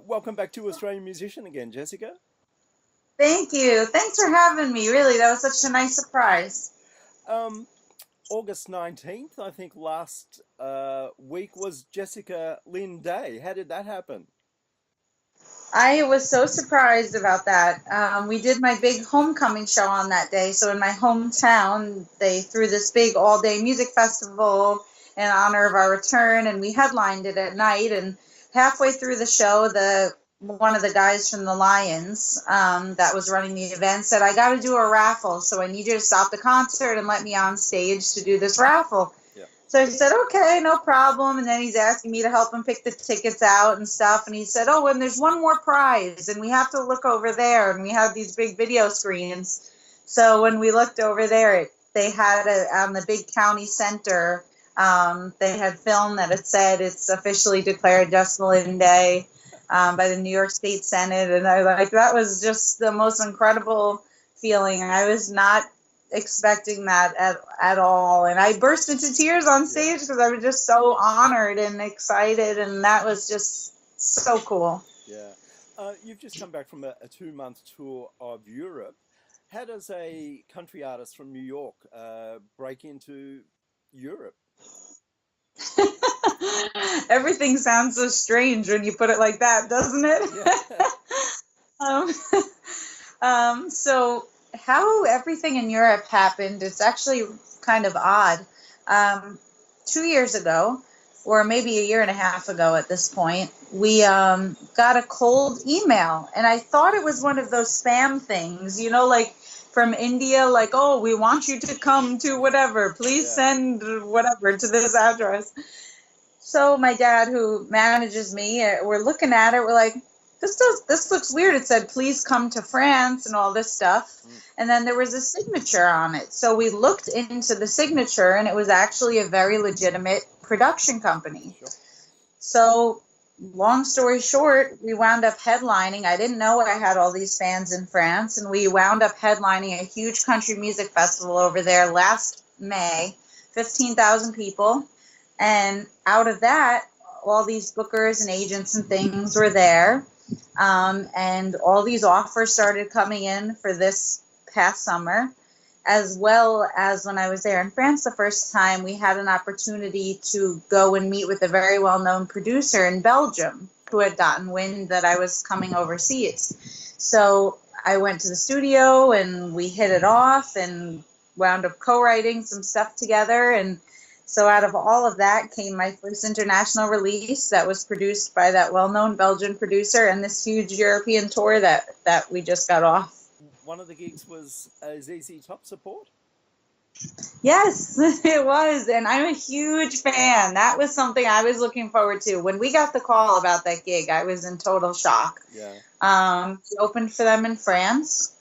Welcome back to Australian Musician again, Jessica. Thank you. Thanks for having me. Really, that was such a nice surprise. August 19th, I think last week was Jessica Lynn Day. How did that happen? I was so surprised about that. We did my big homecoming show on that day. So in my hometown, they threw this big all-day music festival in honor of our return, and we headlined it at night. And halfway through the show, one of the guys from the Lions that was running the event said, "I got to do a raffle, so I need you to stop the concert and let me on stage to do this raffle." Yeah. So I said, "Okay, no problem." And then he's asking me to help him pick the tickets out and stuff. And he said, "Oh, and there's one more prize, and we have to look over there." And we have these big video screens. So when we looked over there, they had on the big county center, they had filmed that it said it's officially declared Jessica Lynn Day by the New York State Senate. And that was just the most incredible feeling. I was not expecting that at all, and I burst into tears on stage because I was just so honored and excited, and that was just so cool. Yeah. You've just come back from a 2-month tour of Europe. How does a country artist from New York break into Europe? Everything sounds so strange when you put it like that, doesn't it? Yeah. So how everything in Europe happened, it's actually kind of odd. 2 years ago, or maybe a year and a half ago at this point, we got a cold email, and I thought it was one of those spam things, like from India, like, "Oh, we want you to come to whatever, please send whatever to this address." So my dad, who manages me, we're looking at it, we're like, this looks weird. It said, "Please come to France," and all this stuff. And then there was a signature on it. So we looked into the signature, and it was actually a very legitimate production company. Sure. So long story short, we wound up headlining. I didn't know I had all these fans in France, and we wound up headlining a huge country music festival over there last May, 15,000 people. And out of that, all these bookers and agents and things were there. And all these offers started coming in for this past summer, as well as when I was there in France the first time, we had an opportunity to go and meet with a very well-known producer in Belgium who had gotten wind that I was coming overseas. So I went to the studio and we hit it off and wound up co-writing some stuff together. And so out of all of that came my first international release that was produced by that well-known Belgian producer, and this huge European tour that we just got off. One of the gigs was ZZ Top support? Yes, it was, and I'm a huge fan. That was something I was looking forward to. When we got the call about that gig, I was in total shock. Yeah. We opened for them in France,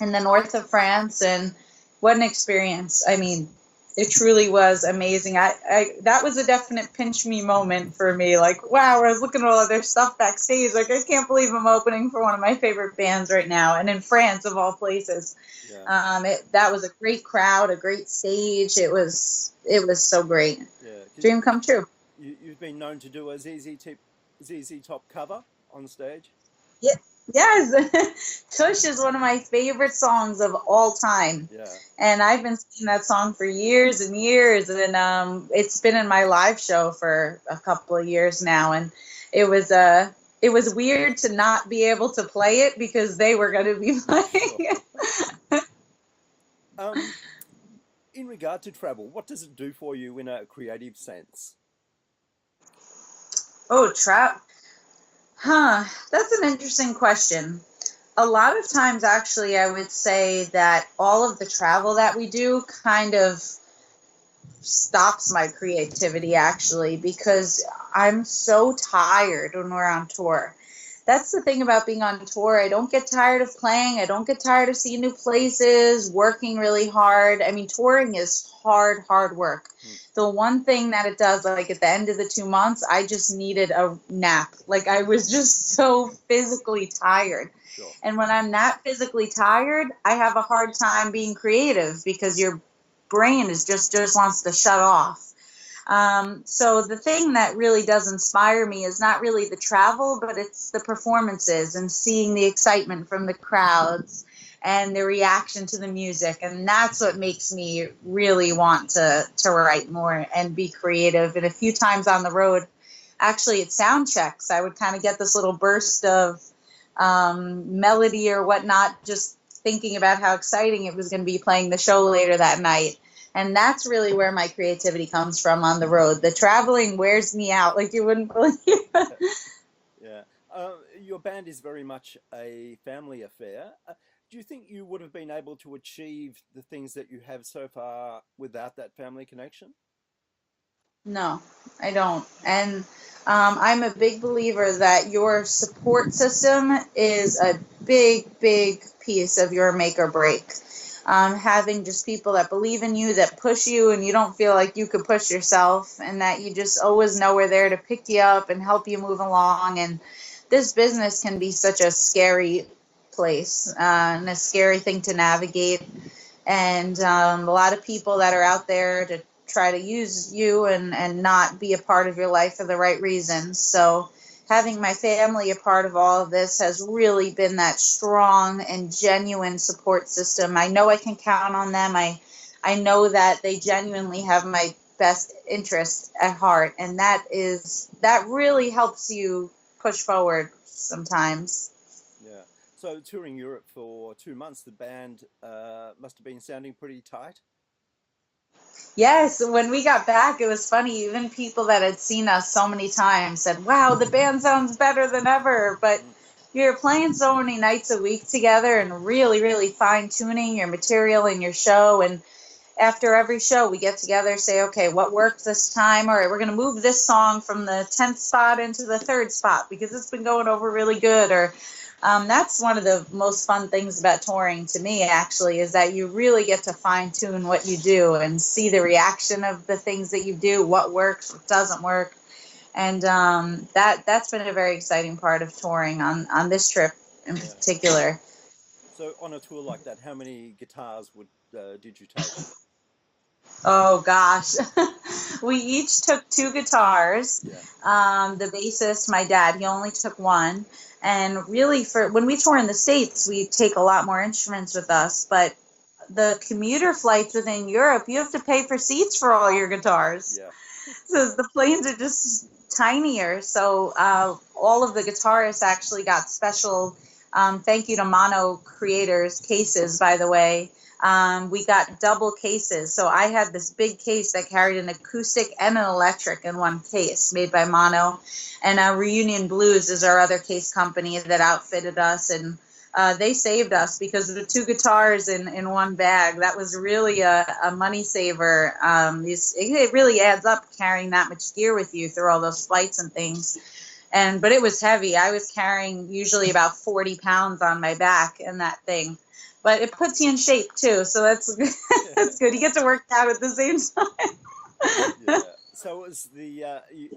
in the north of France, and what an experience. I mean, it truly was amazing. That was a definite pinch me moment for me. Like, wow, I was looking at all of their stuff backstage. Like, I can't believe I'm opening for one of my favorite bands right now, and in France of all places. Yeah. That was a great crowd, a great stage. It was so great. Yeah. Dream come true. You've been known to do a ZZ Top cover on stage? Yeah. Yes, Tush is one of my favorite songs of all time. Yeah. And I've been singing that song for years and years, and it's been in my live show for a couple of years now. And it was weird to not be able to play it because they were going to be playing it. In regard to travel, what does it do for you in a creative sense? Oh, that's an interesting question. A lot of times, actually, I would say that all of the travel that we do kind of stops my creativity, actually, because I'm so tired when we're on tour. That's the thing about being on tour. I don't get tired of playing. I don't get tired of seeing new places, working really hard. I mean, touring is hard work. The one thing that it does, like at the end of the 2 months, I just needed a nap. Like, I was just so physically tired. Sure. And when I'm that physically tired, I have a hard time being creative because your brain is just wants to shut off. So the thing that really does inspire me is not really the travel, but it's the performances and seeing the excitement from the crowds and the reaction to the music. And that's what makes me really want to write more and be creative. And a few times on the road, actually at sound checks, I would kind of get this little burst of melody or whatnot, just thinking about how exciting it was going to be playing the show later that night. And that's really where my creativity comes from on the road. The traveling wears me out like you wouldn't believe. Yeah. Your band is very much a family affair. Do you think you would have been able to achieve the things that you have so far without that family connection? No, I don't. And I'm a big believer that your support system is a big, big piece of your make or break. Having just people that believe in you, that push you, and you don't feel like you could push yourself, and that you just always know we're there to pick you up and help you move along. And this business can be such a scary place and a scary thing to navigate. And a lot of people that are out there to try to use you and not be a part of your life for the right reasons. So having my family a part of all of this has really been that strong and genuine support system. I know I can count on them. I know that they genuinely have my best interest at heart, and that really helps you push forward sometimes. Yeah. So touring Europe for 2 months, the band must have been sounding pretty tight. Yes, when we got back, it was funny. Even people that had seen us so many times said, wow, the band sounds better than ever. But you're playing so many nights a week together and really, really fine-tuning your material and your show. And after every show, we get together, say, okay, what worked this time? All right, we're going to move this song from the 10th spot into the 3rd spot because it's been going over really good. Or that's one of the most fun things about touring to me, actually, is that you really get to fine tune what you do and see the reaction of the things that you do, what works, what doesn't work. And that's been a very exciting part of touring on this trip in particular. So on a tour like that, how many guitars did you take? Oh, gosh. We each took 2 guitars. Yeah. The bassist, my dad, he only took 1. And really, for when we tour in the States, we take a lot more instruments with us. But the commuter flights within Europe, you have to pay for seats for all your guitars. Yeah. So the planes are just tinier. So all of the guitarists actually got special, thank you to Mono Creators, cases, by the way. We got double cases. So I had this big case that carried an acoustic and an electric in one case, made by Mono. And Reunion Blues is our other case company that outfitted us. And they saved us because of the 2 guitars in one bag. That was really a money saver. It really adds up carrying that much gear with you through all those flights and things. But it was heavy. I was carrying usually about 40 pounds on my back in that thing. But it puts you in shape too, so that's that's good. You get to work out at the same time. Yeah. So it was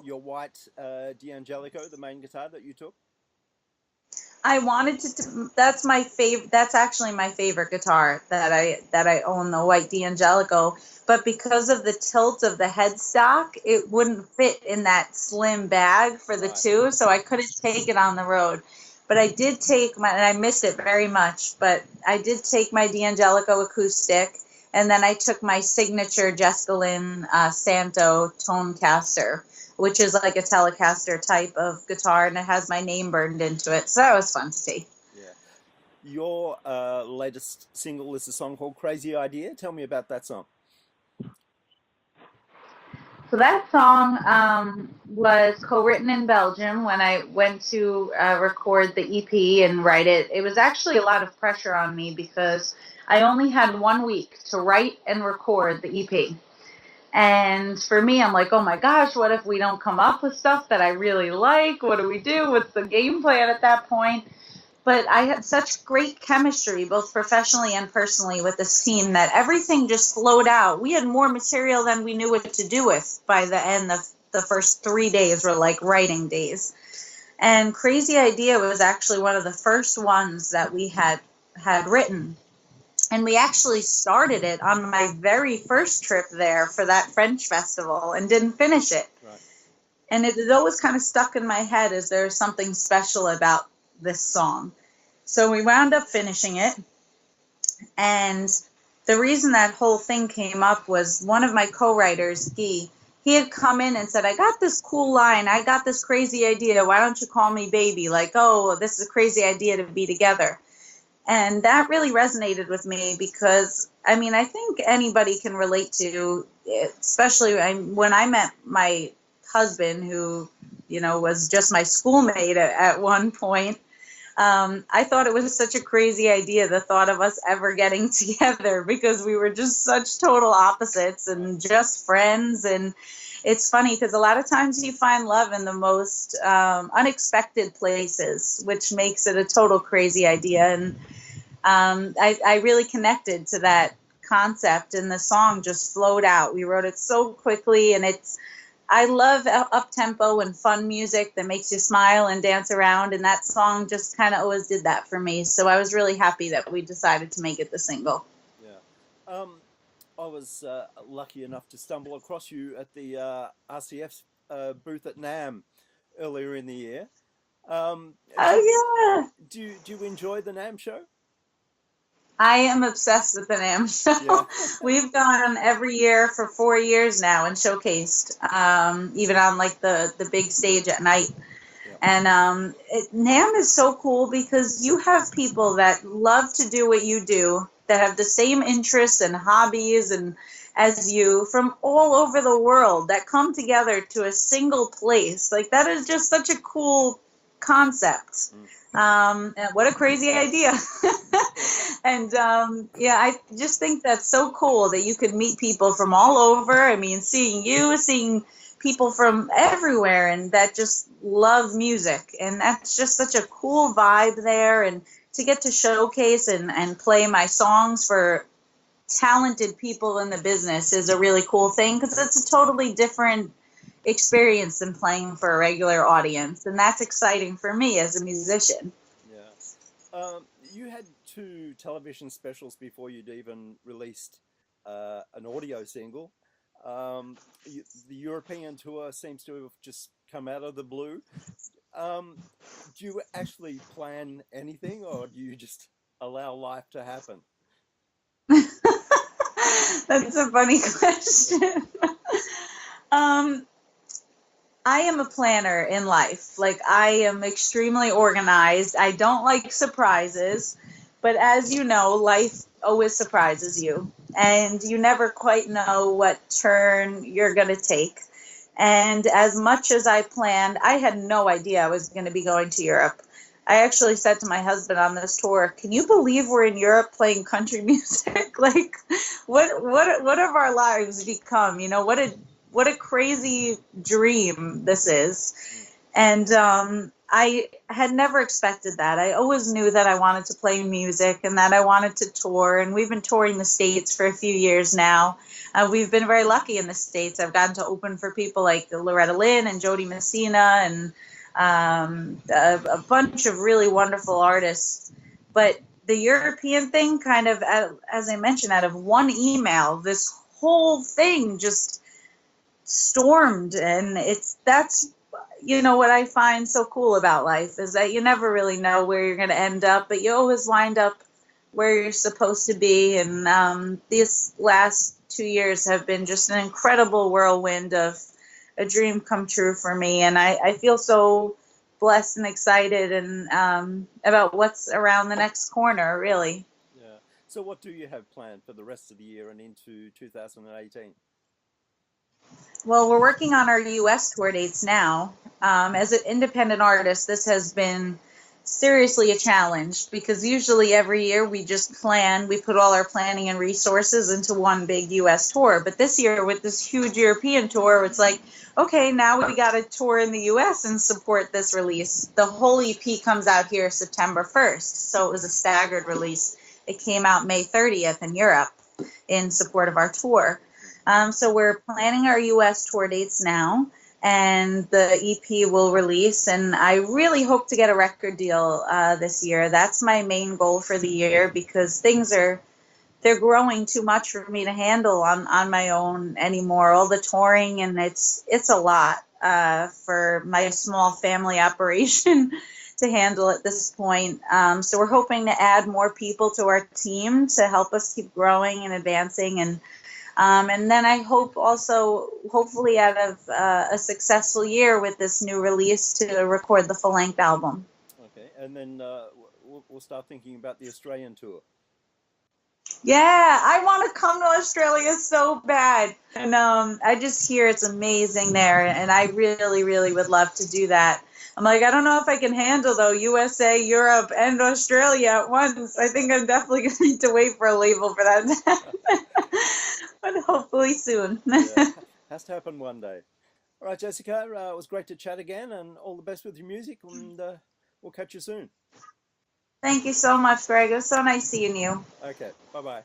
your white D'Angelico, the main guitar that you took? I wanted to. That's my favorite. That's actually my favorite guitar that I own, the white D'Angelico. But because of the tilt of the headstock, it wouldn't fit in that slim bag for the 2, so I couldn't take it on the road. But I did take and I missed it very much, but I did take my D'Angelico acoustic, and then I took my signature Jessica Lynn Santo Tonecaster, which is like a Telecaster type of guitar, and it has my name burned into it. So that was fun to take. Yeah. Your latest single is a song called Crazy Idea. Tell me about that song. So that song was co-written in Belgium when I went to record the EP and write it. It was actually a lot of pressure on me because I only had 1 week to write and record the EP. And for me, I'm like, oh my gosh, what if we don't come up with stuff that I really like? What do we do? What's the game plan at that point? But I had such great chemistry, both professionally and personally, with this team that everything just flowed out. We had more material than we knew what to do with by the end. The first 3 days were like writing days. And Crazy Idea was actually one of the first ones that we had written. And we actually started it on my very first trip there for that French festival and didn't finish it. Right. And it always kind of stuck in my head as there's something special about this song. So we wound up finishing it. And the reason that whole thing came up was one of my co-writers, Guy, he had come in and said, I got this cool line. I got this crazy idea. Why don't you call me baby? Like, oh, this is a crazy idea to be together. And that really resonated with me because, I mean, I think anybody can relate to, especially when I met my husband, who, you know, was just my schoolmate at one point. I thought it was such a crazy idea, the thought of us ever getting together, because we were just such total opposites and just friends. And it's funny because a lot of times you find love in the most unexpected places, which makes it a total crazy idea. And I really connected to that concept, and the song just flowed out. We wrote it so quickly, and I love up-tempo and fun music that makes you smile and dance around, and that song just kind of always did that for me. So I was really happy that we decided to make it the single. Yeah. I was lucky enough to stumble across you at the RCF booth at NAMM earlier in the year. Oh, yeah. Do you enjoy the NAMM show? I am obsessed with the NAMM show. Yeah. We've gone every year for 4 years now and showcased, even on like the big stage at night. Yeah. And NAMM is so cool because you have people that love to do what you do, that have the same interests and hobbies and as you from all over the world that come together to a single place. Like, that is just such a cool concept. And what a crazy idea. And yeah, I just think that's so cool that you could meet people from all over. I mean, seeing people from everywhere and that just love music. And that's just such a cool vibe there. And to get to showcase and play my songs for talented people in the business is a really cool thing, because it's a totally different experience than playing for a regular audience, and that's exciting for me as a musician. Yeah. You had 2 television specials before you'd even released an audio single. The European tour seems to have just come out of the blue. Do you actually plan anything, or do you just allow life to happen? That's a funny question. I am a planner in life. Like, I am extremely organized. I don't like surprises, but as you know, life always surprises you, and you never quite know what turn you're going to take. And as much as I planned, I had no idea I was going to be going to Europe. I actually said to my husband on this tour, can you believe we're in Europe playing country music? Like, what have our lives become? You know, what a crazy dream this is. And I had never expected that. I always knew that I wanted to play music and that I wanted to tour. And we've been touring the States for a few years now. We've been very lucky in the States. I've gotten to open for people like Loretta Lynn and Jody Messina and a bunch of really wonderful artists. But the European thing, kind of, as I mentioned, out of one email, this whole thing just stormed. And that's you know what I find so cool about life is that you never really know where you're going to end up, but you always wind up where you're supposed to be. And these last 2 years have been just an incredible whirlwind of a dream come true for me. And I feel so blessed and excited and about what's around the next corner, really. Yeah. So what do you have planned for the rest of the year and into 2018? Well, we're working on our U.S. tour dates now. As an independent artist, this has been seriously a challenge because usually every year we just plan, we put all our planning and resources into one big U.S. tour. But this year with this huge European tour, it's like, okay, now we got to tour in the U.S. and support this release. The whole EP comes out here September 1st, so it was a staggered release. It came out May 30th in Europe in support of our tour. So we're planning our U.S. tour dates now, and the EP will release, and I really hope to get a record deal this year. That's my main goal for the year because things are they're growing too much for me to handle on my own anymore. All the touring, and it's a lot for my small family operation to handle at this point. So we're hoping to add more people to our team to help us keep growing and advancing. And then I hope also, hopefully out of a successful year with this new release, to record the full-length album. Okay, and then we'll start thinking about the Australian tour. Yeah, I want to come to Australia so bad. And I just hear it's amazing there, and I really, really would love to do that. I'm like, I don't know if I can handle, though, USA, Europe, and Australia at once. I think I'm definitely going to need to wait for a label for that to happen. But hopefully soon. Yeah, has to happen one day. All right, Jessica, it was great to chat again, and all the best with your music, and we'll catch you soon. Thank you so much, Greg. It was so nice seeing you. Okay, bye-bye.